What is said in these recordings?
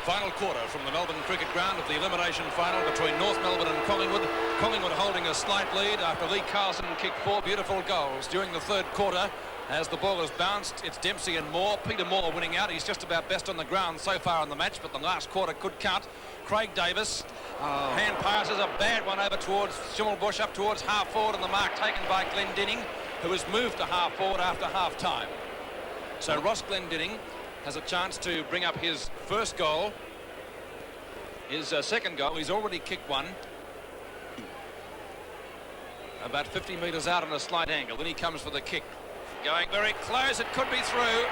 Final quarter from the Melbourne Cricket Ground of the elimination final between North Melbourne and Collingwood. Collingwood holding a slight lead after Lee Carlson kicked 4 beautiful goals during the third quarter. As the ball has bounced, it's Dempsey and Moore. Peter Moore winning out. He's just about best on the ground so far in the match, but the last quarter could count. Craig Davis, hand passes a bad one over towards Schimmelbusch, up towards half forward, and the mark taken by Glendinning, who has moved to half forward after half time. So Ross Glendinning has a chance to bring up his first goal. His second goal, he's already kicked one. About 50 metres out on a slight angle. Then he comes for the kick. Going very close, it could be through.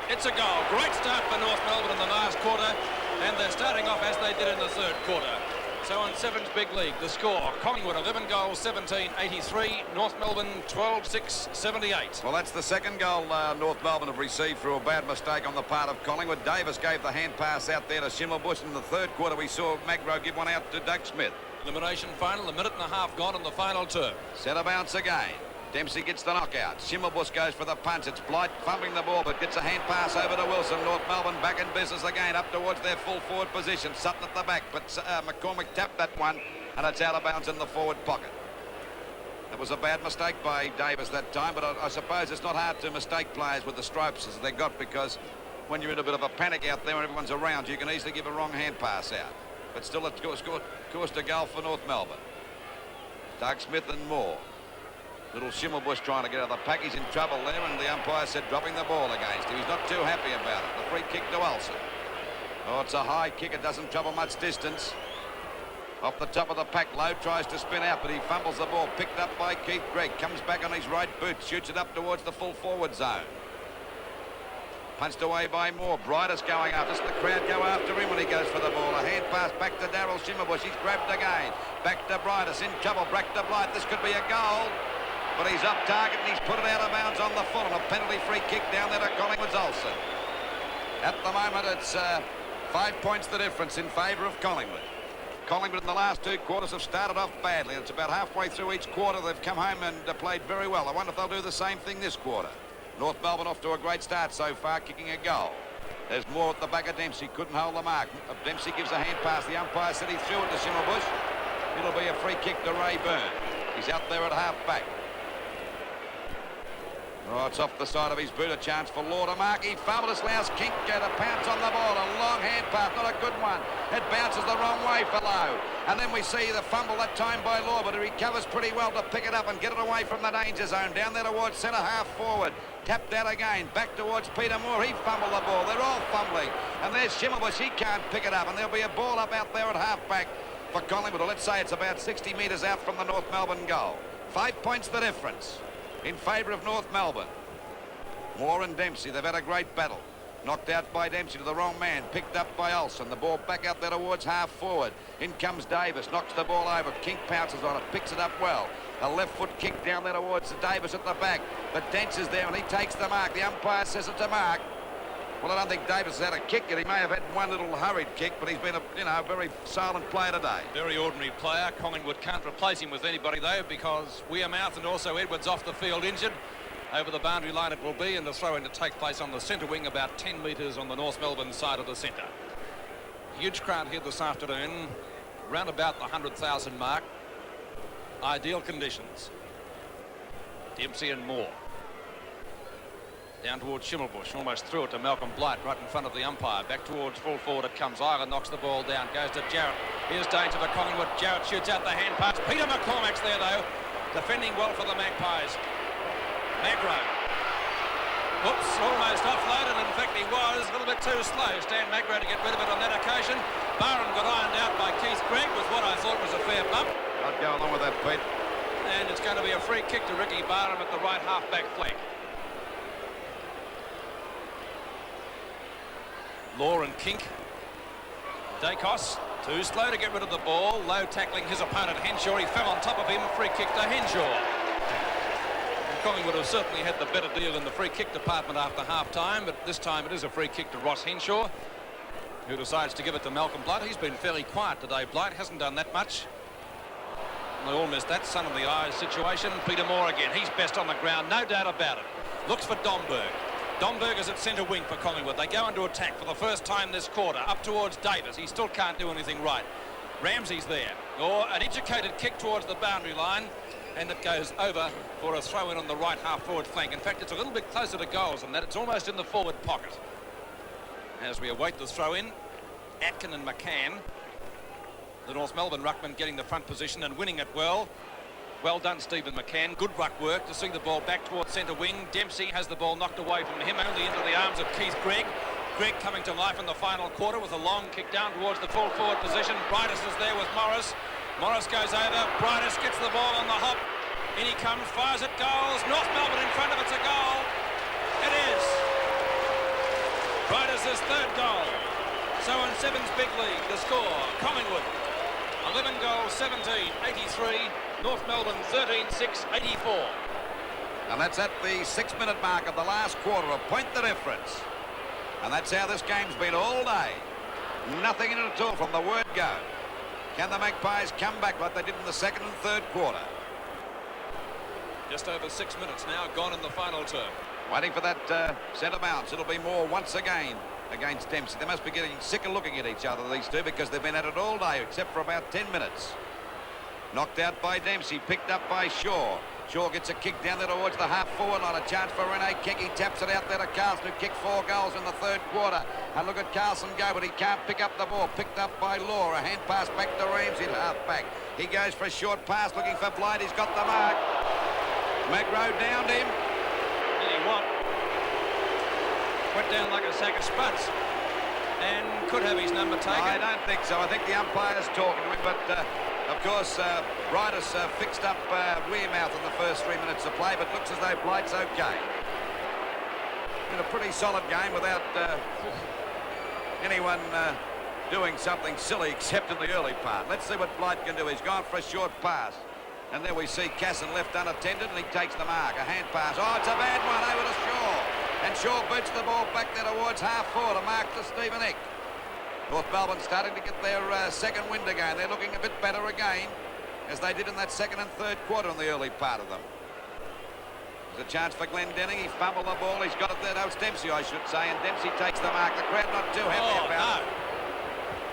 It's a goal. Great start for North Melbourne in the last quarter, and they're starting off as they did in the third quarter. So on Seven's big league, the score: Collingwood 11 goals, 17-83. North Melbourne 12-6, 78. Well, that's the second goal North Melbourne have received through a bad mistake on the part of Collingwood. Davis gave the hand pass out there to Schimmelbusch. In the third quarter, we saw Magro give one out to Doug Smith. Elimination final, a minute and a half gone in the final term. Centre bounce again. Dempsey gets the knockout. Schimmelbusch goes for the punch. It's Blight fumbling the ball, but gets a hand pass over to Wilson. North Melbourne back in business again, up towards their full forward position. Sutton at the back, but McCormick tapped that one, and it's out of bounds in the forward pocket. It was a bad mistake by Davis that time, but I suppose it's not hard to mistake players with the stripes as they got, because when you're in a bit of a panic out there and everyone's around, you can easily give a wrong hand pass out. But still, it's caused a goal for North Melbourne. Doug Smith and Moore. Little Schimmelbusch trying to get out of the pack. He's in trouble there, and the umpire said dropping the ball against him. He's not too happy about it. The free kick to Olsen. Oh, it's a high kick. It doesn't travel much distance. Off the top of the pack, Lowe tries to spin out, but he fumbles the ball. Picked up by Keith Gregg. Comes back on his right boot. Shoots it up towards the full forward zone. Punched away by Moore. Briers going after. The crowd go after him when he goes for the ball. A hand pass back to Daryl Schimmelbusch. He's grabbed again. Back to Briers. In trouble. Back to Blight. This could be a goal. But he's up target and he's put it out of bounds on the full, and a penalty free kick down there to Collingwood's Olsen. At the moment, it's 5 points the difference in favour of Collingwood. Collingwood in the last 2 quarters have started off badly. It's about halfway through each quarter they've come home and played very well. I wonder if they'll do the same thing this quarter. North Melbourne off to a great start so far, kicking a goal. There's more at the back of Dempsey. Couldn't hold the mark. Dempsey gives a hand pass. The umpire said he threw it to Schimmelbusch. It'll be a free kick to Ray Byrne. He's out there at half back. Oh, it's off the side of his boot. A chance for Law to mark. He fumbled. It allows Kink to pounce on the ball. A long hand pass, not a good one. It bounces the wrong way for Lowe. And then we see the fumble that time by Law, but he recovers pretty well to pick it up and get it away from the danger zone. Down there towards centre half forward. Tapped out again. Back towards Peter Moore. He fumbled the ball. They're all fumbling. And there's Schimmelbusch. He can't pick it up. And there'll be a ball up out there at half back for Collingwood. Let's say it's about 60 metres out from the North Melbourne goal. 5 points the difference in favour of North Melbourne. Moore and Dempsey, they've had a great battle. Knocked out by Dempsey to the wrong man. Picked up by Olsen. The ball back out there towards half forward. In comes Davis. Knocks the ball over. Kink pounces on it. Picks it up well. A left foot kick down there towards Davis at the back. But Dents is there and he takes the mark. The umpire says it's a mark. Well, I don't think Davis has had a kick yet. He may have had one little hurried kick, but he's been a very silent player today. Very ordinary player. Collingwood can't replace him with anybody, though, because Wearmouth and also Edwards off the field injured. Over the boundary line it will be, and the throw-in to take place on the centre wing, about 10 metres on the North Melbourne side of the centre. Huge crowd here this afternoon, round about the 100,000 mark. Ideal conditions. Dempsey and Moore. Down towards Schimmelbusch, almost threw it to Malcolm Blight right in front of the umpire. Back towards full forward it comes. Ireland knocks the ball down, goes to Jarrett. Here's danger to Collingwood. Jarrett shoots out the hand pass. Peter McCormick's there though, defending well for the Magpies. Magro. Whoops, almost offloaded. In fact, he was a little bit too slow. Stan Magro to get rid of it on that occasion. Barham got ironed out by Keith Gregg with what I thought was a fair bump. I'd go along with that, Pete. And it's going to be a free kick to Ricky Barham at the right half-back flank. Law and Kink. Dacos, too slow to get rid of the ball. Low tackling his opponent Henshaw. He fell on top of him. Free kick to Henshaw. Collingwood have certainly had the better deal in the free kick department after half-time, but this time it is a free kick to Ross Henshaw, who decides to give it to Malcolm Blight. He's been fairly quiet today. Blight hasn't done that much. They all missed that sun in the eyes situation. Peter Moore again. He's best on the ground, no doubt about it. Looks for Domberg. Domberger's at centre wing for Collingwood. They go into attack for the first time this quarter, up towards Davis. He still can't do anything right. Ramsey's there. Or an educated kick towards the boundary line, and it goes over for a throw-in on the right half-forward flank. In fact, it's a little bit closer to goals than that. It's almost in the forward pocket. As we await the throw-in, Atkin and McCann, the North Melbourne ruckman, getting the front position and winning it well. Well done, Stephen McCann. Good ruck work to see the ball back towards centre wing. Dempsey has the ball knocked away from him, only into the arms of Keith Gregg. Gregg coming to life in the final quarter with a long kick down towards the full forward position. Briers is there with Morris. Morris goes over. Briers gets the ball on the hop. In he comes, fires at goals. North Melbourne in front of it's a goal. It is. Briers' third goal. So in Seven's big lead, the score, Collingwood 11 goals, 17, 83. North Melbourne 13-6, 84. And that's at the 6-minute mark of the last quarter, a point the difference. And that's how this game's been all day. Nothing in it at all from the word go. Can the Magpies come back like they did in the second and third quarter? Just over 6 minutes now gone in the final term. Waiting for that centre bounce. It'll be more once again against Dempsey. They must be getting sick of looking at each other, these two, because they've been at it all day, except for about 10 minutes. Knocked out by Dempsey, picked up by Shaw. Shaw gets a kick down there towards the half-forward line. A chance for Rene King. He taps it out there to Carlson, who kicked 4 goals in the third quarter. And look at Carlson go, but he can't pick up the ball. Picked up by Law. A hand pass back to Ramsey at half-back. He goes for a short pass, looking for Blight. He's got the mark. Magro downed him. Did he what? Went down like a sack of spuds. And could have his number taken. I don't think so. I think the umpire's talking to him, but of course, Briers fixed up Wearmouth in the first 3 minutes of play, but looks as though Blight's okay. Been a pretty solid game without anyone doing something silly except in the early part. Let's see what Blight can do. He's gone for a short pass. And there we see Casson left unattended, and he takes the mark. A hand pass. Oh, it's a bad one over to Shaw. And Shaw boots the ball back there towards half-forward. A mark to Stephen Eck. North Melbourne starting to get their second wind again. They're looking a bit better again, as they did in that second and third quarter in the early part of them. There's a chance for Glenn Denning. He fumbled the ball. He's got it there. That was Dempsey, I should say. And Dempsey takes the mark. The crowd not too happy about it.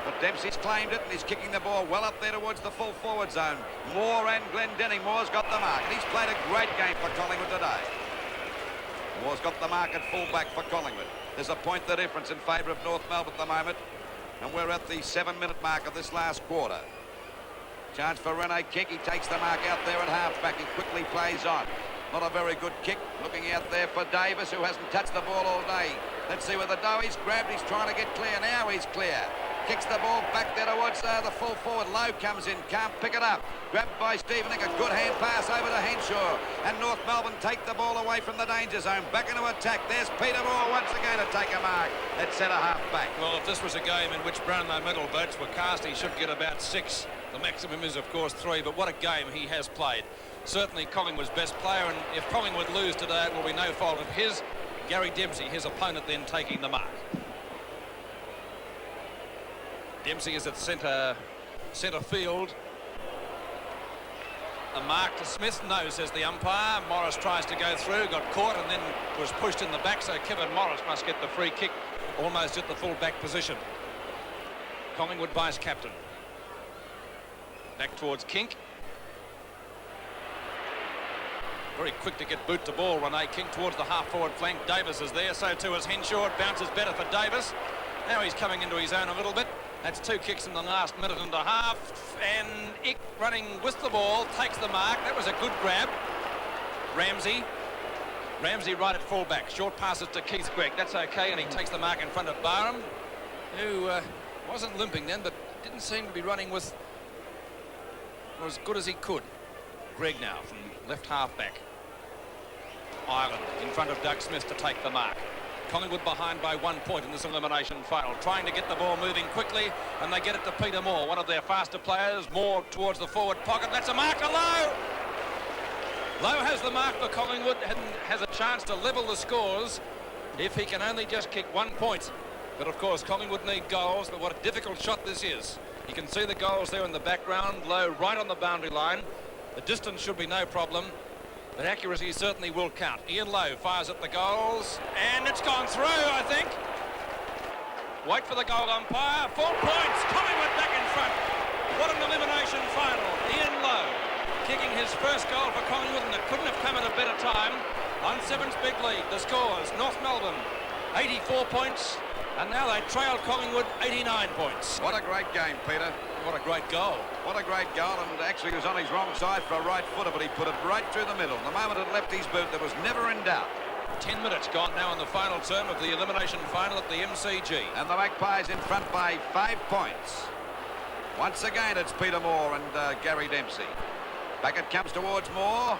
But Dempsey's claimed it, and he's kicking the ball well up there towards the full forward zone. Moore and Glenn Denning. Moore's got the mark, and he's played a great game for Collingwood today. Moore's got the mark at full-back for Collingwood. There's a point the difference in favour of North Melbourne at the moment. And we're at the 7-minute mark of this last quarter. Chance for Rene King. He takes the mark out there at half-back. He quickly plays on. Not a very good kick. Looking out there for Davis, who hasn't touched the ball all day. Let's see where the Doughy's grabbed. He's trying to get clear. Now he's clear. Kicks the ball back there towards the full forward. Lowe comes in. Can't pick it up. Grabbed by Stephen Eck. A good hand pass over to Henshaw. And North Melbourne take the ball away from the danger zone. Back into attack. There's Peter Moore once again to take a mark at centre half back. Well, if this was a game in which Brownlow medal votes were cast, he should get about 6. The maximum is, of course, 3. But what a game he has played. Certainly Collingwood's best player. And if Collingwood lose today, it will be no fault of his. Gary Dempsey, his opponent, then taking the mark. Dempsey is at centre field. A mark to Smith. No, says the umpire. Morris tries to go through, got caught, and then was pushed in the back, so Kevin Morris must get the free kick almost at the full-back position. Collingwood vice-captain. Back towards Kink. Very quick to get boot to ball. Rene King towards the half-forward flank. Davis is there, so too is Henshaw. It bounces better for Davis. Now he's coming into his own a little bit. That's 2 kicks in the last minute and a half. And Ick running with the ball, takes the mark. That was a good grab. Ramsey right at fullback. Short passes to Keith Gregg. That's okay, and he takes the mark in front of Barham, who wasn't limping then, but didn't seem to be running with as good as he could. Gregg now from left half-back. Ireland in front of Doug Smith to take the mark. Collingwood behind by 1 point in this elimination final, trying to get the ball moving quickly, and they get it to Peter Moore, one of their faster players. Moore towards the forward pocket. That's a mark to Lowe. Lowe has the mark for Collingwood and has a chance to level the scores if he can only just kick 1 point. But of course Collingwood need goals, but what a difficult shot this is. You can see the goals there in the background. Lowe right on the boundary line. The distance should be no problem. But accuracy certainly will count. Ian Lowe fires at the goals, and it's gone through, I think. Wait for the goal umpire. 4 points. Collingwood back in front. What an elimination final. Ian Lowe kicking his first goal for Collingwood, and it couldn't have come at a better time. On Seven's big league, the scores: North Melbourne 84 points, and now they trail Collingwood 89 points. What a great game, Peter. What a great goal. What a great goal, and actually he was on his wrong side for a right footer, but he put it right through the middle. The moment it left his boot, there was never in doubt. 10 minutes gone now in the final term of the elimination final at the MCG. And the Magpies in front by 5 points. Once again, it's Peter Moore and Gary Dempsey. Back it comes towards Moore.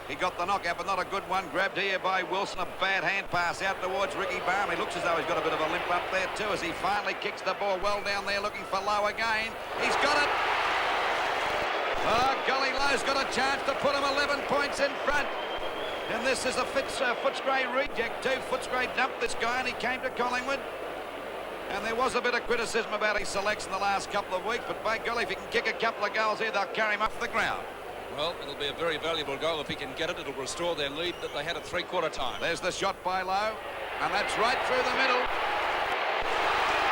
He got the knockout, but not a good one. Grabbed here by Wilson. A bad hand pass out towards Ricky Barham. He looks as though he's got a bit of a limp up there too, as he finally kicks the ball well down there, looking for Lowe again. He's got it. Oh, golly, Lowe's got a chance to put him 11 points in front. And this is a Footscray reject too. Footscray dumped this guy, and he came to Collingwood. And there was a bit of criticism about his selects in the last couple of weeks, but by golly, if he can kick a couple of goals here, they'll carry him off the ground. Well, it'll be a very valuable goal if he can get it. It'll restore their lead that they had at three-quarter time. There's the shot by Lowe, and that's right through the middle.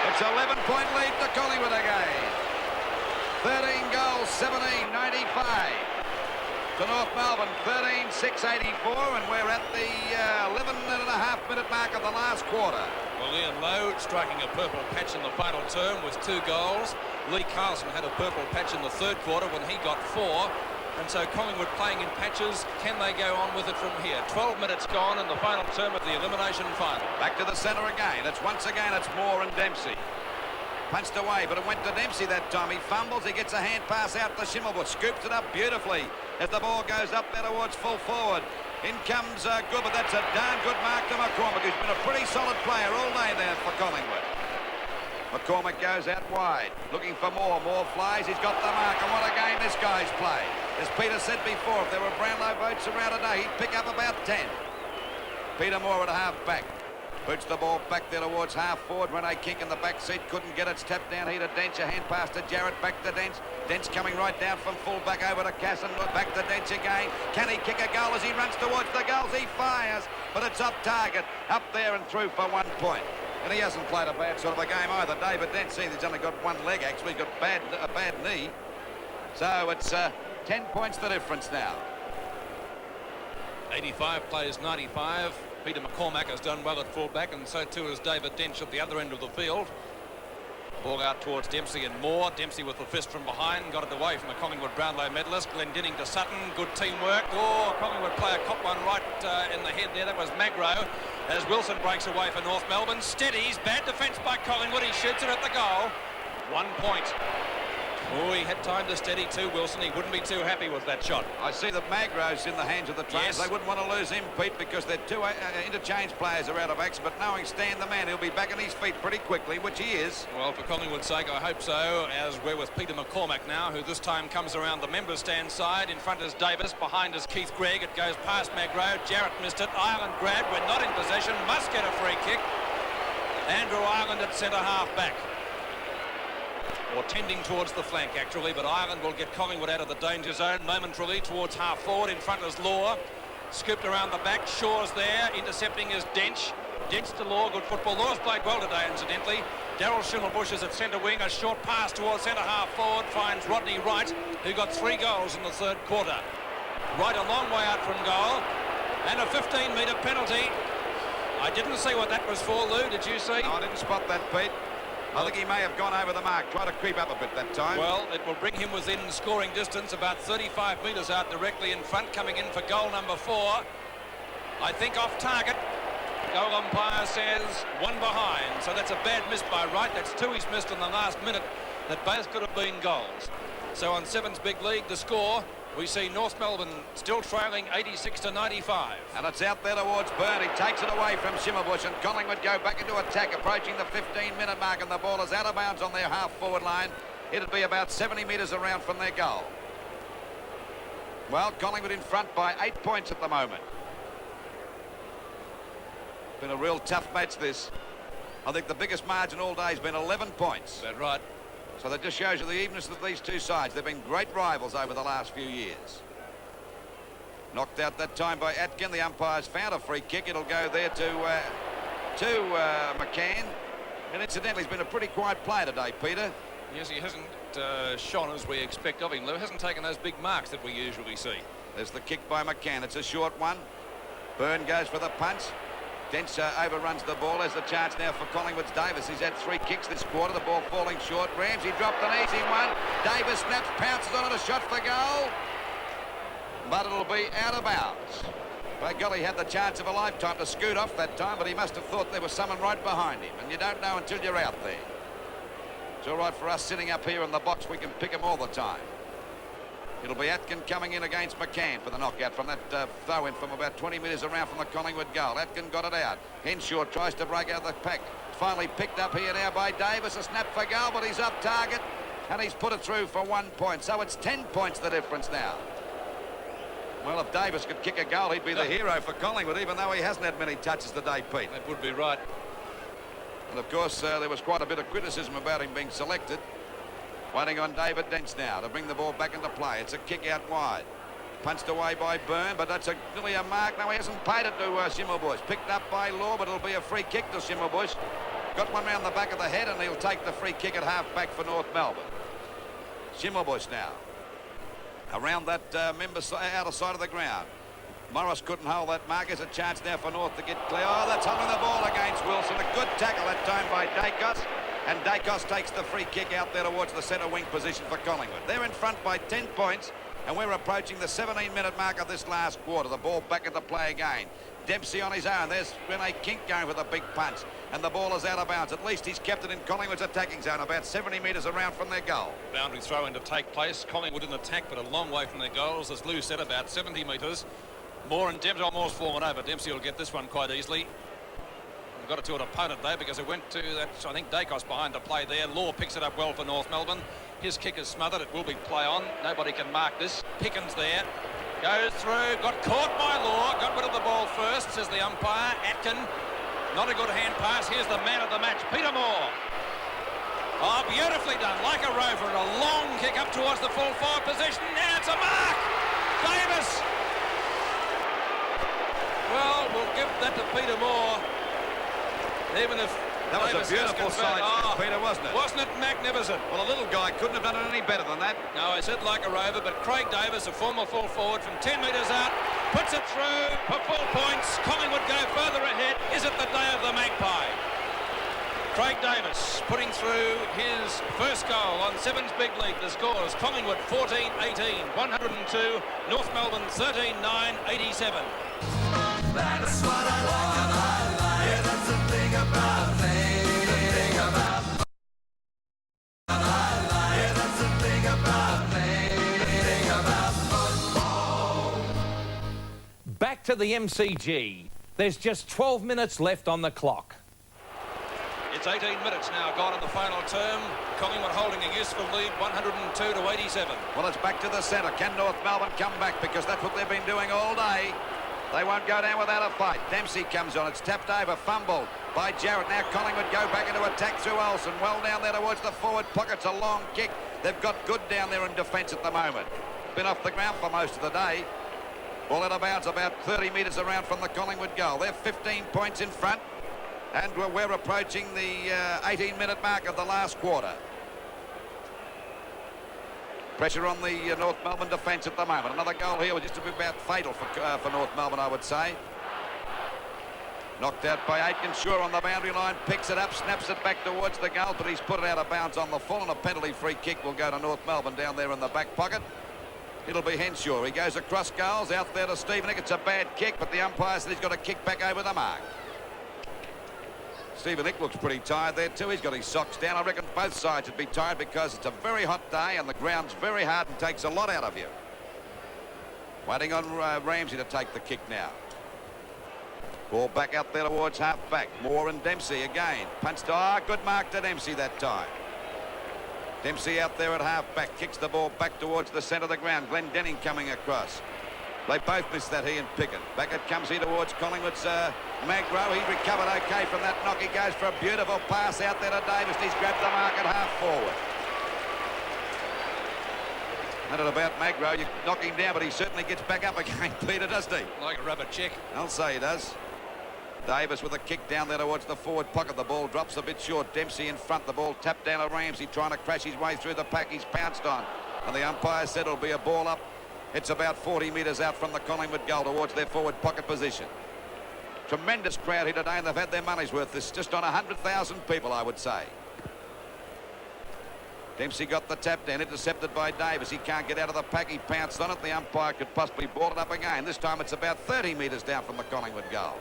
It's 11-point lead to Collingwood again. 13 goals, 17-95. To North Melbourne, 13-6-84, and we're at the 11.5-minute mark of the last quarter. Well, Ian Lowe striking a purple patch in the final term with 2 goals. Lee Carlson had a purple patch in the third quarter when he got 4. And so Collingwood playing in patches. Can they go on with it from here? 12 minutes gone in the final term of the elimination final. Back to the centre again. Once again, it's Moore and Dempsey. Punched away, but it went to Dempsey that time. He fumbles, he gets a hand pass out to Schimmelbusch, scoops it up beautifully as the ball goes up there towards full forward. In comes good, but that's a darn good mark to McCormick, who's been a pretty solid player all day there for Collingwood. McCormick goes out wide, looking for Moore. Moore flies, he's got the mark, and what a game this guy's played. As Peter said before, if there were Brownlow votes around today, he'd pick up about 10. Peter Moore at half back. Puts the ball back there towards half forward. Rene Kink in the back seat, couldn't get it. It's tapped down here to Dench. A hand pass to Jarrett, back to Dench. Dench coming right down from full back over to Casson. Back to Dench again. Can he kick a goal as he runs towards the goals? He fires, but it's off target. Up there and through for 1 point. And he hasn't played a bad sort of a game either, David Dench. See, he's only got one leg, actually. He's got a bad knee. So it's 10 points the difference now. 85 plays 95. Peter McCormack has done well at fullback, and so too has David Dench at the other end of the field. Ball out towards Dempsey and Moore. Dempsey with the fist from behind, got it away from the Collingwood Brownlow medalist. Glendinning to Sutton, good teamwork. Oh, Collingwood player caught one right in the head there. That was Magro. As Wilson breaks away for North Melbourne. Steadies, bad defence by Collingwood. He shoots it at the goal. 1 point. Oh, he had time to steady too, Wilson. He wouldn't be too happy with that shot. I see that Magro's in the hands of the trainers. Yes. They wouldn't want to lose him, Pete, because their 2 interchange players are out of action. But knowing Stan the man, he'll be back on his feet pretty quickly, which he is. Well, for Collingwood's sake, I hope so, as we're with Peter McCormack now, who this time comes around the member stand side. In front is Davis, behind is Keith Gregg. It goes past Magro. Jarrett missed it. Ireland grabbed. We're not in possession. Must get a free kick. Andrew Ireland at centre half back. Or tending towards the flank, actually, but Ireland will get Collingwood out of the danger zone momentarily towards half forward. In front is Law. Scooped around the back. Shaw's there. Intercepting is Dench. Dench to Law. Good football. Law's played well today, incidentally. Daryl Schimmelbusch is at centre wing. A short pass towards centre half forward. Finds Rodney Wright, who got 3 goals in the third quarter. Wright a long way out from goal. And a 15-metre penalty. I didn't see what that was for, Lou. Did you see? No, I didn't spot that, Pete. I think he may have gone over the mark, tried to creep up a bit that time. Well, it will bring him within scoring distance, about 35 metres out directly in front, coming in for goal number 4. I think off target. Goal umpire says 1 behind, so that's a bad miss by Wright. That's 2 he's missed in the last minute that both could have been goals. So on Seven's big league, the score, we see North Melbourne still trailing 86-95. And it's out there towards Byrne. He takes it away from Schimmelbusch, and Collingwood go back into attack, approaching the 15-minute mark, and the ball is out of bounds on their half-forward line. It'll be about 70 metres around from their goal. Well, Collingwood in front by 8 points at the moment. Been a real tough match, this. I think the biggest margin all day has been 11 points. Is that right? So that just shows you the evenness of these two sides. They've been great rivals over the last few years. Knocked out that time by Atkin. The umpire's found a free kick. It'll go there to McCann. And incidentally, he's been a pretty quiet player today, Peter. Yes, he hasn't shone as we expect of him, Lou. Hasn't taken those big marks that we usually see. There's the kick by McCann. It's a short one. Byrne goes for the punch. Dent overruns the ball. There's the chance now for Collingwood's Davis. He's had 3 kicks this quarter. The ball falling short. Ramsey dropped an easy one. Davis snaps, pounces on it, a shot for goal. But it'll be out of bounds. By golly, he had the chance of a lifetime to scoot off that time, but he must have thought there was someone right behind him, and you don't know until you're out there. It's all right for us sitting up here in the box. We can pick him all the time. It'll be Atkin coming in against McCann for the knockout from that throw-in from about 20 metres around from the Collingwood goal. Atkin got it out. Henshaw tries to break out of the pack. Finally picked up here now by Davis. A snap for goal, but he's off target, and he's put it through for 1 point. So it's 10 points the difference now. Well, if Davis could kick a goal, he'd be the hero for Collingwood, even though he hasn't had many touches today, Pete. That would be right. And, of course, there was quite a bit of criticism about him being selected. Waiting on David Dents now to bring the ball back into play. It's a kick out wide. Punched away by Byrne, but that's nearly a mark. No, he hasn't paid it to Schimmelbusch. Picked up by Law, but it'll be a free kick to Schimmelbusch. Got one round the back of the head, and he'll take the free kick at half-back for North Melbourne. Schimmelbusch now. Around that outer side of the ground. Morris couldn't hold that mark. There's a chance now for North to get clear. Oh, that's holding the ball against Wilson. A good tackle that time by Dacos. And Dacos takes the free kick out there towards the centre wing position for Collingwood. They're in front by 10 points, and we're approaching the 17-minute mark of this last quarter. The ball back into play again. Dempsey on his own. There's Rene Kink going for the big punch, and the ball is out of bounds. At least he's kept it in Collingwood's attacking zone, about 70 metres around from their goal. Boundary throw in to take place. Collingwood in attack, but a long way from their goals. As Lou said, about 70 metres. Moore and Dempsey. Moore's fallen over. Dempsey will get this one quite easily. Got it to an opponent there because it went to that, I think, Dacos behind the play there. Law picks it up well for North Melbourne. His kick is smothered. It will be play on. Nobody can mark this. Pickens there. Goes through. Got caught by Law. Got rid of the ball first, says the umpire. Atkin. Not a good hand pass. Here's the man of the match, Peter Moore. Oh, beautifully done. Like a rover. And a long kick up towards the full forward position. Now it's a mark. Davis. Well, we'll give that to Peter Moore. Even if that was Davis a beautiful side, Peter, wasn't it? Wasn't it magnificent? Well, a little guy couldn't have done it any better than that. No, I said like a rover, but Craig Davis, a former full forward from 10 metres out, puts it through for full points. Collingwood go further ahead. Is it the day of the Magpie? Craig Davis putting through his first goal on Sevens Big League. The scores: Collingwood 14-18, 102, North Melbourne 13-9, 87. That's what I like about life. Yeah, that's the thing about playing about life. Yeah, that's the thing about playing about football. Back to the MCG. There's just 12 minutes left on the clock. It's 18 minutes now gone in the final term. Collingwood holding a useful lead, 102-87. Well, it's back to the centre. Can North Melbourne come back? Because that's what they've been doing all day. They won't go down without a fight. Dempsey comes on. It's tapped over, fumbled by Jarrett. Now Collingwood go back into attack through Olsen. Well down there towards the forward pocket. It's a long kick. They've got good down there in defence at the moment. Been off the ground for most of the day. Ball out of bounds about 30 metres around from the Collingwood goal. They're 15 points in front. And we're approaching the 18-minute mark of the last quarter. Pressure on the North Melbourne defence at the moment. Another goal here was just about fatal for North Melbourne, I would say. Knocked out by Aitken. Shaw on the boundary line, picks it up, snaps it back towards the goal, but he's put it out of bounds on the full, and a penalty free kick will go to North Melbourne down there in the back pocket. It'll be Henshaw. He goes across goals, out there to Steven. It's a bad kick, but the umpire said he's got to kick back over the mark. Steven Nick looks pretty tired there too. He's got his socks down. I reckon both sides would be tired because it's a very hot day and the ground's very hard and takes a lot out of you. Waiting on Ramsey to take the kick now. Ball back out there towards half-back. Moore and Dempsey again. Punched. Good mark to Dempsey that time. Dempsey out there at half-back. Kicks the ball back towards the centre of the ground. Glenn Denning coming across. They both missed that, he and Pickett. Back it comes here towards Collingwood's Magro. He recovered okay from that knock. He goes for a beautiful pass out there to Davis. He's grabbed the mark at half forward. Not about Magro. You knock him down, but he certainly gets back up again, Peter, doesn't he? Like a rubber check. I'll say he does. Davis with a kick down there towards the forward pocket. The ball drops a bit short. Dempsey in front. The ball tapped down to Ramsey, trying to crash his way through the pack. He's pounced on. And the umpire said it'll be a ball up. It's about 40 metres out from the Collingwood goal towards their forward pocket position. Tremendous crowd here today, and they've had their money's worth. There's just on 100,000 people, I would say. Dempsey got the tap down, intercepted by Davis. He can't get out of the pack. He pounced on it. The umpire could possibly ball it up again. This time it's about 30 metres down from the Collingwood goal.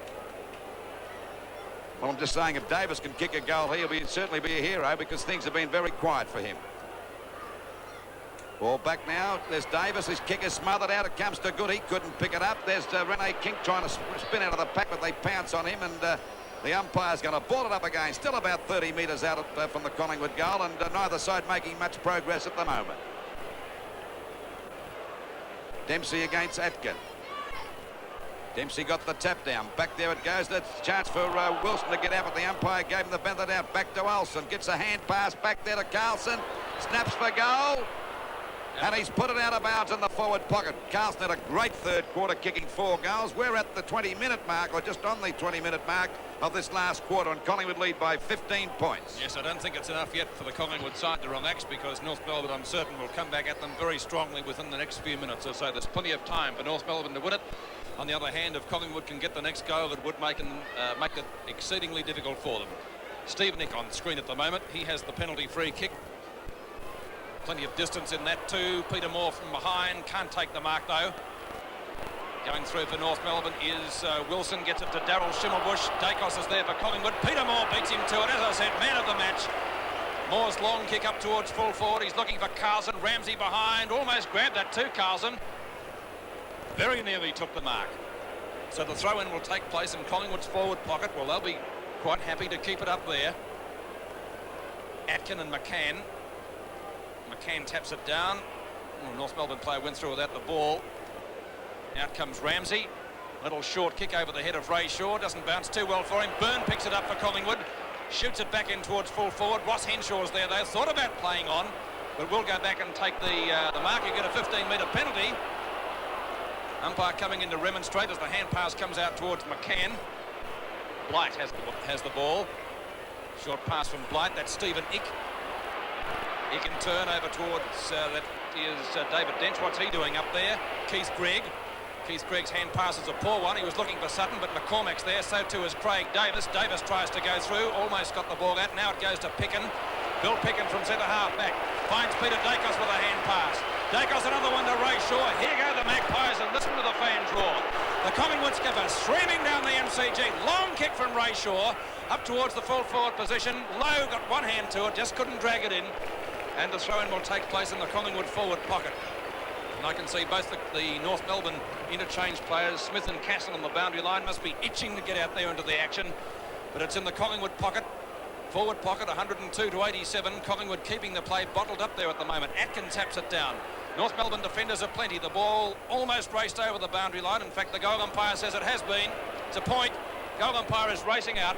Well, I'm just saying, if Davis can kick a goal, he'll certainly be a hero, because things have been very quiet for him. Ball back now. There's Davis. His kick is smothered out. It comes to good. He couldn't pick it up. There's Rene King trying to spin out of the pack, but they pounce on him, and the umpire's going to ball it up again. Still about 30 metres out from the Collingwood goal, and neither side making much progress at the moment. Dempsey against Atkin. Dempsey got the tap down. Back there it goes. That's a chance for Wilson to get out, but the umpire gave him the benefit out. Back to Olsen. Gets a hand pass back there to Carlson. Snaps for goal. And he's put it out of bounds in the forward pocket. Carlson had a great third quarter, kicking 4 goals. We're at the 20-minute mark, or just on the 20-minute mark of this last quarter, and Collingwood lead by 15 points. Yes, I don't think it's enough yet for the Collingwood side to relax, because North Melbourne, I'm certain, will come back at them very strongly within the next few minutes or so. There's plenty of time for North Melbourne to win it. On the other hand, if Collingwood can get the next goal, it would make it exceedingly difficult for them. Steve Nick on screen at the moment. He has the penalty free kick. Plenty of distance in that too. Peter Moore from behind. Can't take the mark though. Going through for North Melbourne is Wilson. Gets it to Daryl Schimmelbusch. Dacos is there for Collingwood. Peter Moore beats him to it. As I said, man of the match. Moore's long kick up towards full forward. He's looking for Carlson. Ramsey behind. Almost grabbed that too, Carlson. Very nearly took the mark. So the throw-in will take place in Collingwood's forward pocket. Well, they'll be quite happy to keep it up there. Atkin and McCann. McCann taps it down. Well, North Melbourne player went through without the ball. Out comes Ramsey. Little short kick over the head of Ray Shaw. Doesn't bounce too well for him. Byrne picks it up for Collingwood. Shoots it back in towards full forward. Ross Henshaw's there though. Thought about playing on, but will go back and take the mark. You get a 15-metre penalty. Umpire coming in to remonstrate as the hand pass comes out towards McCann. Blight has the ball. Short pass from Blight. That's Stephen Ick. He can turn over towards, that is David Dench. What's he doing up there? Keith Gregg. Keith Gregg's hand pass is a poor one. He was looking for Sutton, but McCormack's there. So too is Craig Davis. Davis tries to go through. Almost got the ball out. Now it goes to Picken. Bill Picken from centre half back. Finds Peter Dacos with a hand pass. Dacos another one to Ray Shaw. Here go the Magpies, and listen to the fans roar. The Collingwood skipper streaming down the MCG. Long kick from Ray Shaw up towards the full forward position. Lowe got one hand to it, just couldn't drag it in. And the throw-in will take place in the Collingwood forward pocket. And I can see both the North Melbourne interchange players, Smith and Castle on the boundary line, must be itching to get out there into the action. But it's in the Collingwood pocket. Forward pocket, 102 to 87. Collingwood keeping the play bottled up there at the moment. Atkins taps it down. North Melbourne defenders are plenty. The ball almost raced over the boundary line. In fact, the goal umpire says it has been. It's a point. Goal umpire is racing out,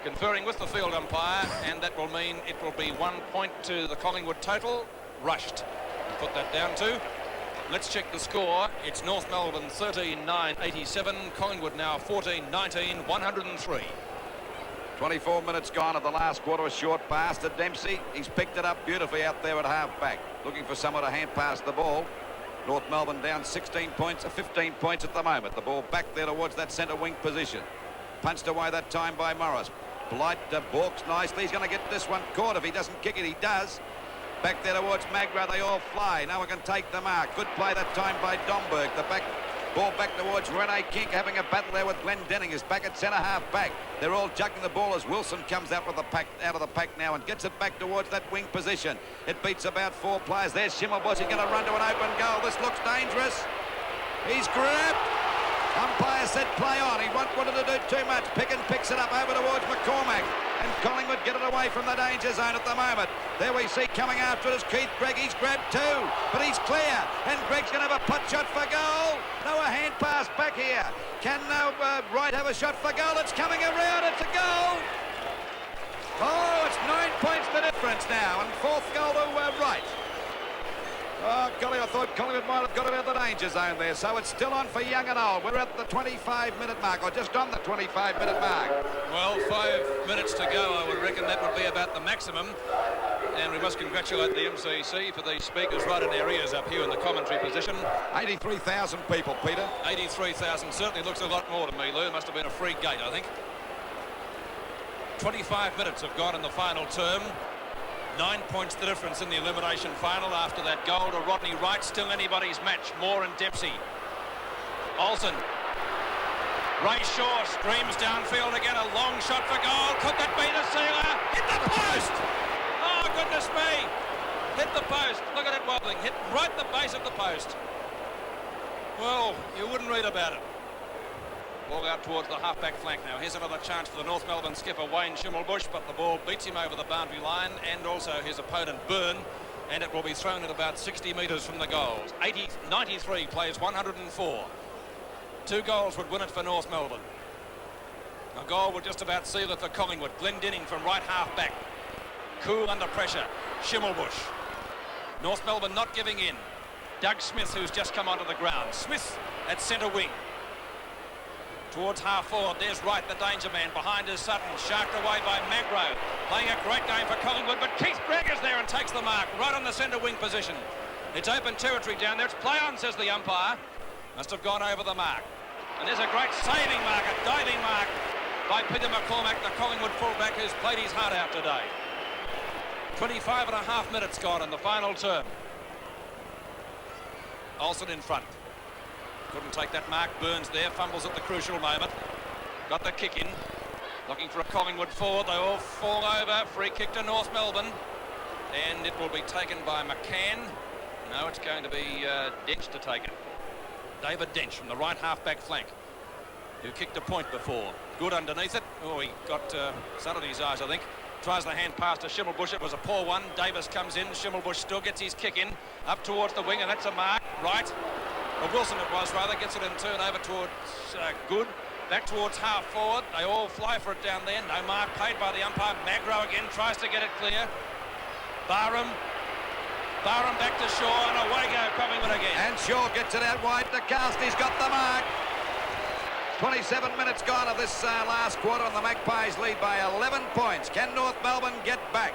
conferring with the field umpire, and that will mean it will be 1 point to the Collingwood total. Rushed. We'll put that down to. Let's check the score. It's North Melbourne 13-9, 87. Collingwood now 14-19, 103. 24 minutes gone of the last quarter. A short pass to Dempsey. He's picked it up beautifully out there at half-back. Looking for someone to hand pass the ball. North Melbourne down 16 points, 15 points at the moment. The ball back there towards that centre wing position. Punched away that time by Morris. Blight balks nicely. He's going to get this one caught. If he doesn't kick it, he does. Back there towards Magro. They all fly. No one can take the mark. Good play that time by Domberg. The back ball back towards Rene King, having a battle there with Glenn Denning. Is back at centre half back. They're all juggling the ball as Wilson comes out with the pack, out of the pack now, and gets it back towards that wing position. It beats about 4 players. There's Schimmelbusch. He's going to run to an open goal. This looks dangerous. He's grabbed. Umpire said play on. He wanted to do too much. Picken picks it up over towards McCormack. And Collingwood get it away from the danger zone at the moment. There we see coming after it is Keith Gregg. He's grabbed 2, but he's clear. And Gregg's going to have a putt shot for goal. No, a hand pass back here. Can Wright have a shot for goal? It's coming around. It's a goal. Oh, it's 9 points the difference now. And 4th goal to Wright. Oh, golly, I thought Collingwood might have got it out of the danger zone there. So it's still on for young and old. We're at the 25-minute mark, or just on the 25-minute mark. Well, 5 minutes to go. I would reckon that would be about the maximum. And we must congratulate the MCC for these speakers right in their ears up here in the commentary position. 83,000 people, Peter. 83,000 certainly looks a lot more to me, Lou. It must have been a free gate, I think. 25 minutes have gone in the final term. 9 points the difference in the elimination final after that goal to Rodney Wright. Still anybody's match. Moore and Dempsey. Olsen. Ray Shaw streams downfield again. A long shot for goal. Could that be the sealer? Hit the post! Oh, goodness me! Hit the post. Look at it wobbling. Hit right the base of the post. Well, you wouldn't read about it. Ball out towards the half-back flank now. Here's another chance for the North Melbourne skipper, Wayne Schimmelbusch, but the ball beats him over the boundary line and also his opponent, Byrne, and it will be thrown at about 60 metres from the goals. 93 plays 104. 2 goals would win it for North Melbourne. A goal would just about seal it for Collingwood. Glendinning from right half-back. Cool under pressure. Schimmelbusch. North Melbourne not giving in. Doug Smith, who's just come onto the ground. Smith at centre wing. Towards half forward, there's Wright, the danger man. Behind is Sutton, sharked away by Magro. Playing a great game for Collingwood, but Keith Braggers there and takes the mark, right on the centre wing position. It's open territory down there. It's play on, says the umpire. Must have gone over the mark. And there's a great saving mark, a diving mark by Peter McCormack, the Collingwood fullback, who's played his heart out today. 25 and a half minutes gone in the final term. Olsen in front. Couldn't take that mark. Burns there, fumbles at the crucial moment. Got the kick in. Looking for a Collingwood forward. They all fall over. Free kick to North Melbourne. And it will be taken by McCann. No, it's going to be Dench to take it. David Dench from the right half-back flank, who kicked a point before. Good underneath it. Oh, he got sun in his eyes, I think. Tries the hand pass to Schimmelbusch. It was a poor one. Davis comes in. Schimmelbusch still gets his kick in. Up towards the wing, and that's a mark. Right. Well, Wilson it was, rather. Gets it in turn over towards Good. Back towards half forward. They all fly for it down there. No mark paid by the umpire. Magro again tries to get it clear. Barham back to Shaw, and away go Collingwood again. And Shaw gets it out wide to Cast. He's got the mark. 27 minutes gone of this last quarter, and the Magpies lead by 11 points. Can North Melbourne get back?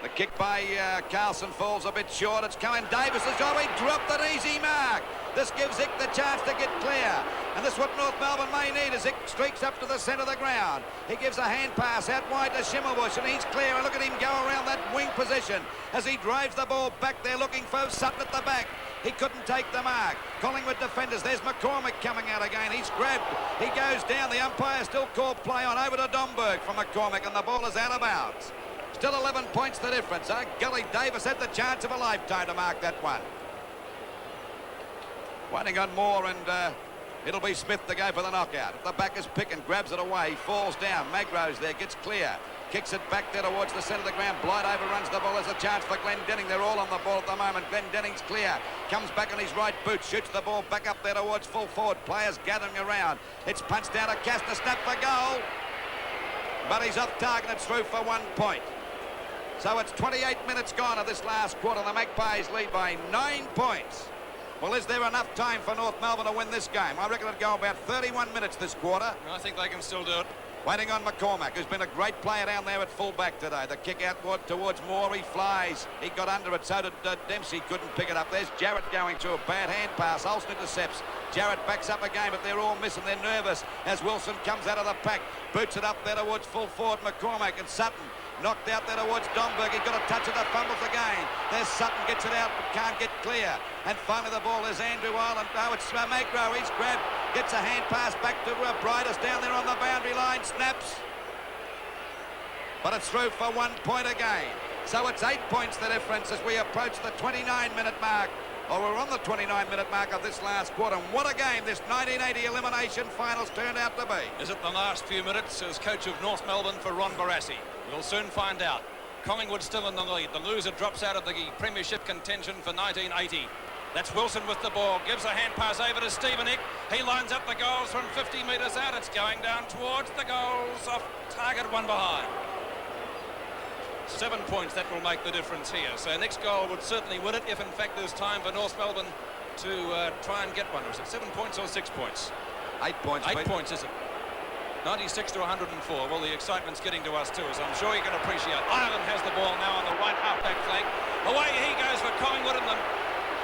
The kick by Carlson falls a bit short. It's coming. Davis has got it. He dropped an easy mark. This gives Ick the chance to get clear. And this is what North Melbourne may need as Ick streaks up to the centre of the ground. He gives a hand pass out wide to Schimmelbusch, and he's clear. And look at him go around that wing position as he drives the ball back there, looking for Sutton at the back. He couldn't take the mark. Collingwood defenders. There's McCormack coming out again. He's grabbed. He goes down. The umpire still called play on over to Domberg from McCormack, and the ball is out of bounds. Still 11 points the difference. Gully Davis had the chance of a lifetime to mark that one. Waiting on Moore, and it'll be Smith to go for the knockout. At the back is Picken, grabs it away, falls down. Magro's there, gets clear. Kicks it back there towards the centre of the ground. Blight overruns the ball. There's a chance for Glendinning. They're all on the ball at the moment. Glendenning's clear. Comes back on his right boot. Shoots the ball back up there towards full forward. Players gathering around. It's punched down to Castner. Snap for goal. But he's off target. It's through for 1 point. So it's 28 minutes gone of this last quarter. The Magpies lead by 9 points. Well, is there enough time for North Melbourne to win this game? I reckon it'll go about 31 minutes this quarter. I think they can still do it. Waiting on McCormack, who's been a great player down there at full-back today. The kick outward towards Moore. He flies. He got under it, so did Dempsey. Couldn't pick it up. There's Jarrett going through a bad hand pass. Olsen intercepts. Jarrett backs up again, but they're all missing. They're nervous as Wilson comes out of the pack. Boots it up there towards full forward. McCormack and Sutton. Knocked out there towards Domberg. He got a touch of the fumbles again. There's Sutton, gets it out, but can't get clear. And finally the ball is Andrew Ireland. No, it's Magro. He's grabbed, gets a hand pass back to Briers down there on the boundary line. Snaps. But it's through for 1 point again. So it's 8 points the difference as we approach the 29-minute mark. Or we're on the 29-minute mark of this last quarter. And what a game this 1980 elimination finals turned out to be. Is it the last few minutes as coach of North Melbourne for Ron Barassi? We'll soon find out. Collingwood still in the lead. The loser drops out of the premiership contention for 1980. That's Wilson with the ball. Gives a hand pass over to Stephen Ick. He lines up the goals from 50 metres out. It's going down towards the goals. Off target, one behind. 7 points, that will make the difference here. So next goal would certainly win it if in fact there's time for North Melbourne to try and get one. Is it 7 points or 6 points? 8 points. 8 points, is it? 96 to 104. Well, the excitement's getting to us too, as I'm sure you can appreciate. Ireland has the ball now on the right half-back flank. Away he goes for Collingwood, and the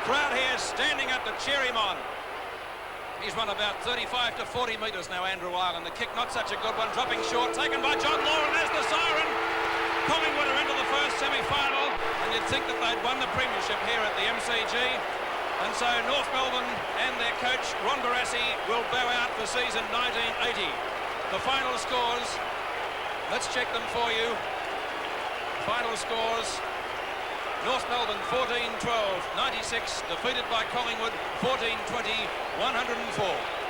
crowd here standing up to cheer him on. He's run about 35 to 40 metres now, Andrew Ireland. The kick, not such a good one, dropping short, taken by John Law, and there's the siren. Collingwood are into the first semi-final, and you'd think that they'd won the premiership here at the MCG. And so North Melbourne and their coach, Ron Barassi, will bow out for season 1980. The final scores, let's check them for you. Final scores, North Melbourne 14-12, 96, defeated by Collingwood 14-20, 104.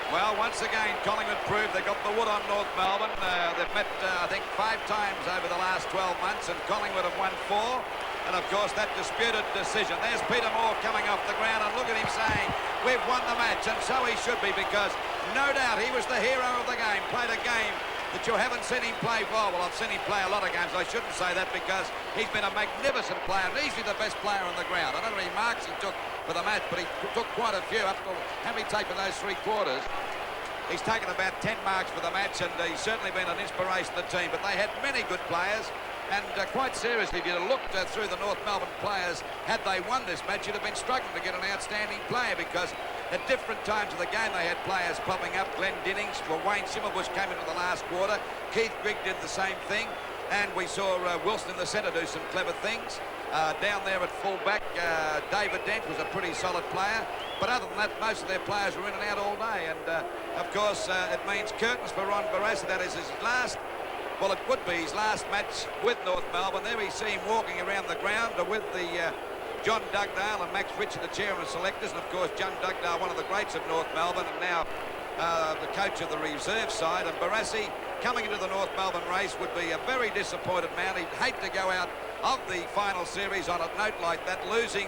Well, once again, Collingwood proved they got the wood on North Melbourne. They've met, I think, 5 times over the last 12 months, and Collingwood have won 4. And, of course, that disputed decision. There's Peter Moore coming off the ground, and look at him saying, we've won the match, and so he should be, because no doubt he was the hero of the game, played a game that you haven't seen him play for. Well, I've seen him play a lot of games. I shouldn't say that, because he's been a magnificent player, and easily the best player on the ground. I don't know how many marks he took for the match, but he took quite a few. Up to how many take for those 3 quarters? He's taken about 10 marks for the match, and he's certainly been an inspiration to the team. But they had many good players. And quite seriously, if you'd have looked through the North Melbourne players, had they won this match, you'd have been struggling to get an outstanding player, because at different times of the game they had players popping up. Glenn Dinnings, well, Wayne Simmerbush came into the last quarter. Keith Grigg did the same thing. And we saw Wilson in the centre do some clever things. Down there at full-back, David Dent was a pretty solid player. But other than that, most of their players were in and out all day. And, of course, it means curtains for Ron Barassi. That is his last... Well, it would be his last match with North Melbourne. There we see him walking around the ground with the John Dugdale and Max Richard, the chairman of selectors, and of course John Dugdale, one of the greats of North Melbourne, and now the coach of the reserve side. And Barassi, coming into the North Melbourne race, would be a very disappointed man. He'd hate to go out of the final series on a note like that, losing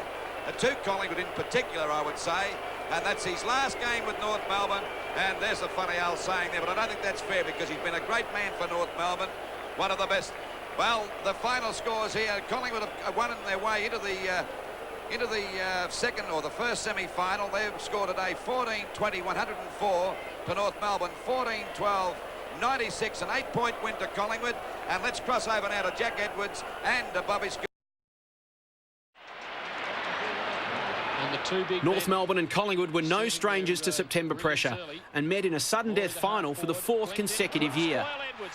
to Collingwood in particular, I would say. And that's his last game with North Melbourne. And there's a funny old saying there, but I don't think that's fair, because he's been a great man for North Melbourne, one of the best. Well, the final scores here, Collingwood have won their way into the second or the first semi-final. They've scored today 14-20, 104 to North Melbourne, 14-12, 96, an 8-point win to Collingwood. And let's cross over now to Jack Edwards and Bobby Scott. North Melbourne and Collingwood were no strangers to September pressure and met in a sudden death final for the 4th consecutive year.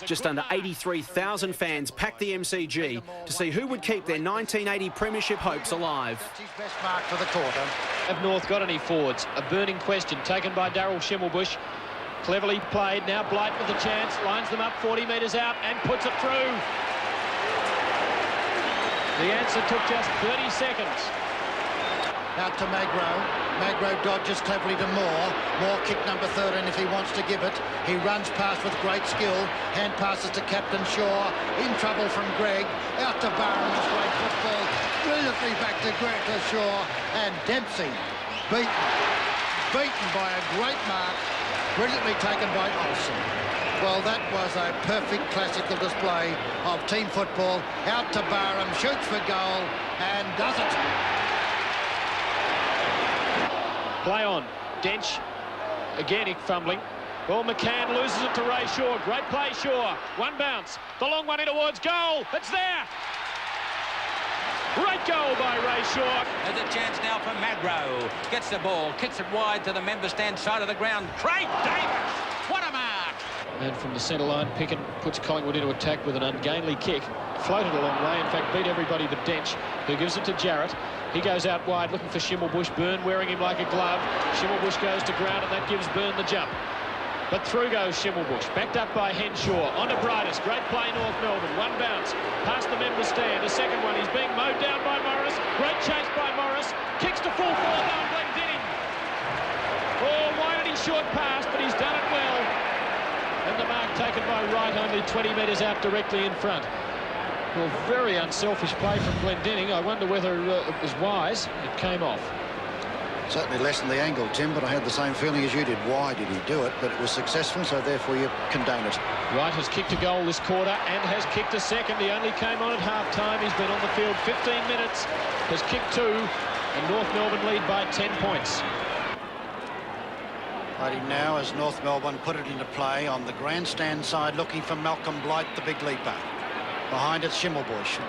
Just under 83,000 fans packed the MCG to see who would keep their 1980 premiership hopes alive. His best mark for the quarter. Have North got any forwards? A burning question taken by Daryl Schimmelbusch. Cleverly played. Now Blight with the chance. Lines them up 40 metres out and puts it through. The answer took just 30 seconds. Out to Magro. Magro dodges cleverly to Moore. Moore kick number 13 if he wants to give it. He runs past with great skill. Hand passes to Captain Shaw. In trouble from Greg. Out to Barham. Great football. Brilliantly back to Greg to Shaw. And Dempsey beaten by a great mark. Brilliantly taken by Olsen. Well, that was a perfect classical display of team football. Out to Barham. Shoots for goal and does it. Play on. Dench. Again, fumbling. Well, McCann loses it to Ray Shaw. Great play, Shaw. One bounce. The long one in towards goal. It's there. Great goal by Ray Shaw. There's a chance now for Magro. Gets the ball. Kicks it wide to the member stand side of the ground. Craig Davis. What a mark. And from the centre line, Picken puts Collingwood into attack with an ungainly kick. Floated a long way, in fact beat everybody but Dench, who gives it to Jarrett. He goes out wide looking for Schimmelbusch. Byrne wearing him like a glove. Schimmelbusch goes to ground and that gives Byrne the jump. But through goes Schimmelbusch, backed up by Henshaw. On to Briers. Great play, North Melbourne. One bounce. Past the member stand. A second one. He's being mowed down by Morris. Great chase by Morris. Kicks to full forward down Glendinning. Oh, why did he short pass? But he's done it well. And the mark taken by Wright, only 20 metres out directly in front. Well, very unselfish play from Glendinning. I wonder whether it was wise. It came off. Certainly lessened the angle, Tim, but I had the same feeling as you did. Why did he do it? But it was successful, so therefore you condone it. Wright has kicked a goal this quarter and has kicked a second. He only came on at half-time. He's been on the field 15 minutes, has kicked 2, and North Melbourne lead by 10 points. Waiting now as North Melbourne put it into play on the grandstand side, looking for Malcolm Blight, the big leaper. Behind it, Schimmelbusch,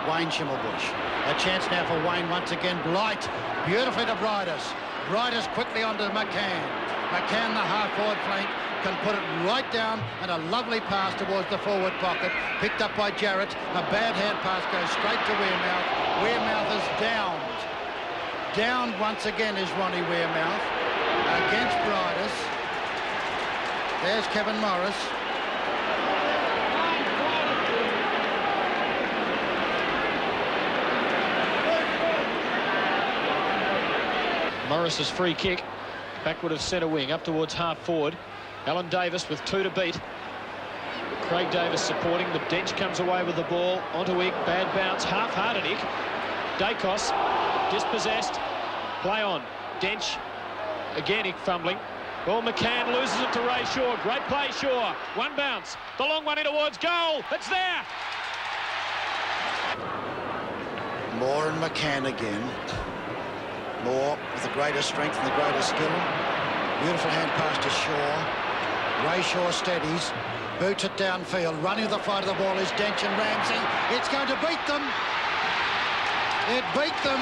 Wayne Schimmelbusch. A chance now for Wayne once again. Blight, beautifully to Briers. Briers quickly onto McCann. McCann, the half-forward flank, can put it right down, and a lovely pass towards the forward pocket. Picked up by Jarrett. A bad hand pass goes straight to Wearmouth. Wearmouth is downed. Downed once again is Ronnie Wearmouth against Briers. There's Kevin Morris. Morris's free kick, backward of centre wing, up towards half forward. Alan Davis with 2 to beat. Craig Davis supporting. The Dench comes away with the ball onto Ick. Bad bounce, half-hearted Ick. Dacos dispossessed. Play on. Dench again. Ick fumbling. Well, McCann loses it to Ray Shaw. Great play, Shaw. One bounce. The long one in towards goal. It's there. Moore and McCann again. Moore with the greater strength and the greater skill. Beautiful hand pass to Shaw. Ray Shaw steadies. Boots it downfield. Running to the front of the ball is Dench and Ramsey. It's going to beat them. It beat them.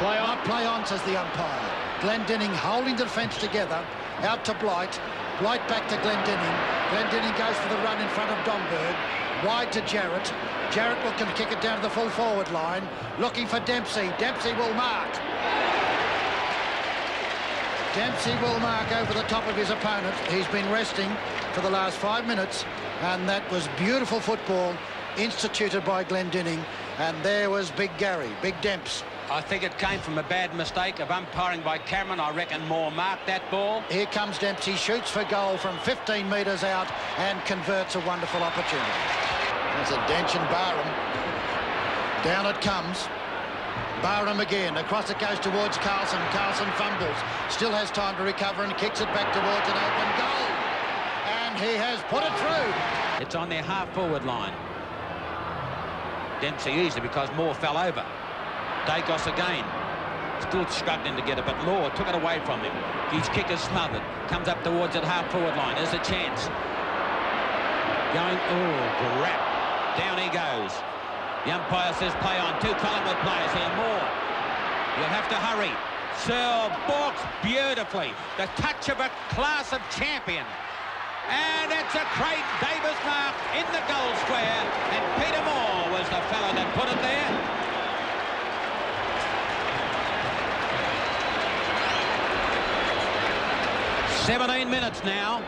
Play on. Not play on, says the umpire. Glendinning holding the defence together. Out to Blight. Blight back to Glendinning. Glendinning goes for the run in front of Domberg. Wide to Jarrett. Jarrett looking to kick it down to the full forward line. Looking for Dempsey. Dempsey will mark. Dempsey will mark over the top of his opponent. He's been resting for the last 5 minutes, and that was beautiful football instituted by Glendinning. And there was Big Gary, Big Demps. I think it came from a bad mistake of umpiring by Cameron. I reckon Moore marked that ball. Here comes Dempsey, shoots for goal from 15 metres out and converts a wonderful opportunity. There's a Dench and Barham. Down it comes. Barham again. Across it goes towards Carlson. Carlson fumbles. Still has time to recover and kicks it back towards an open goal. And he has put it through. It's on their half-forward line. Dempsey easily because Moore fell over. Dacos again. Still struggling to get it, but Moore took it away from him. His kick is smothered. Comes up towards that half-forward line. There's a chance. Going, oh, crap. Down he goes. The umpire says play on. 2 Collingwood players here. Moore. You'll have to hurry. Searle balks beautifully. The touch of a class of champion. And it's a Craig Davis mark in the goal square. And Peter Moore was the fellow that put it there. "17 minutes now.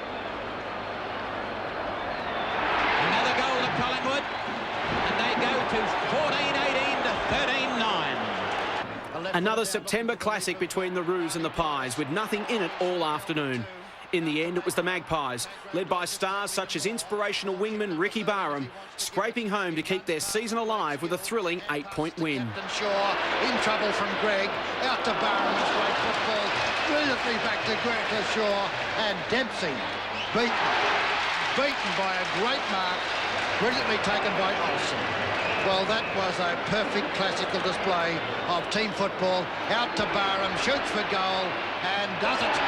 Another goal to Collingwood. And they go to 14-18 to 13-9. Another September classic between the Roos and the Pies, with nothing in it all afternoon. In the end, it was the Magpies, led by stars such as inspirational wingman Ricky Barham, scraping home to keep their season alive with a thrilling 8-point win. Captain Shaw in trouble from Greg. Out to Barham, it's great football. Brilliantly back to Greg to Shaw. And Dempsey beaten by a great mark. Brilliantly taken by Olsen. Well, that was a perfect classical display of team football. Out to Barham, shoots for goal and does it.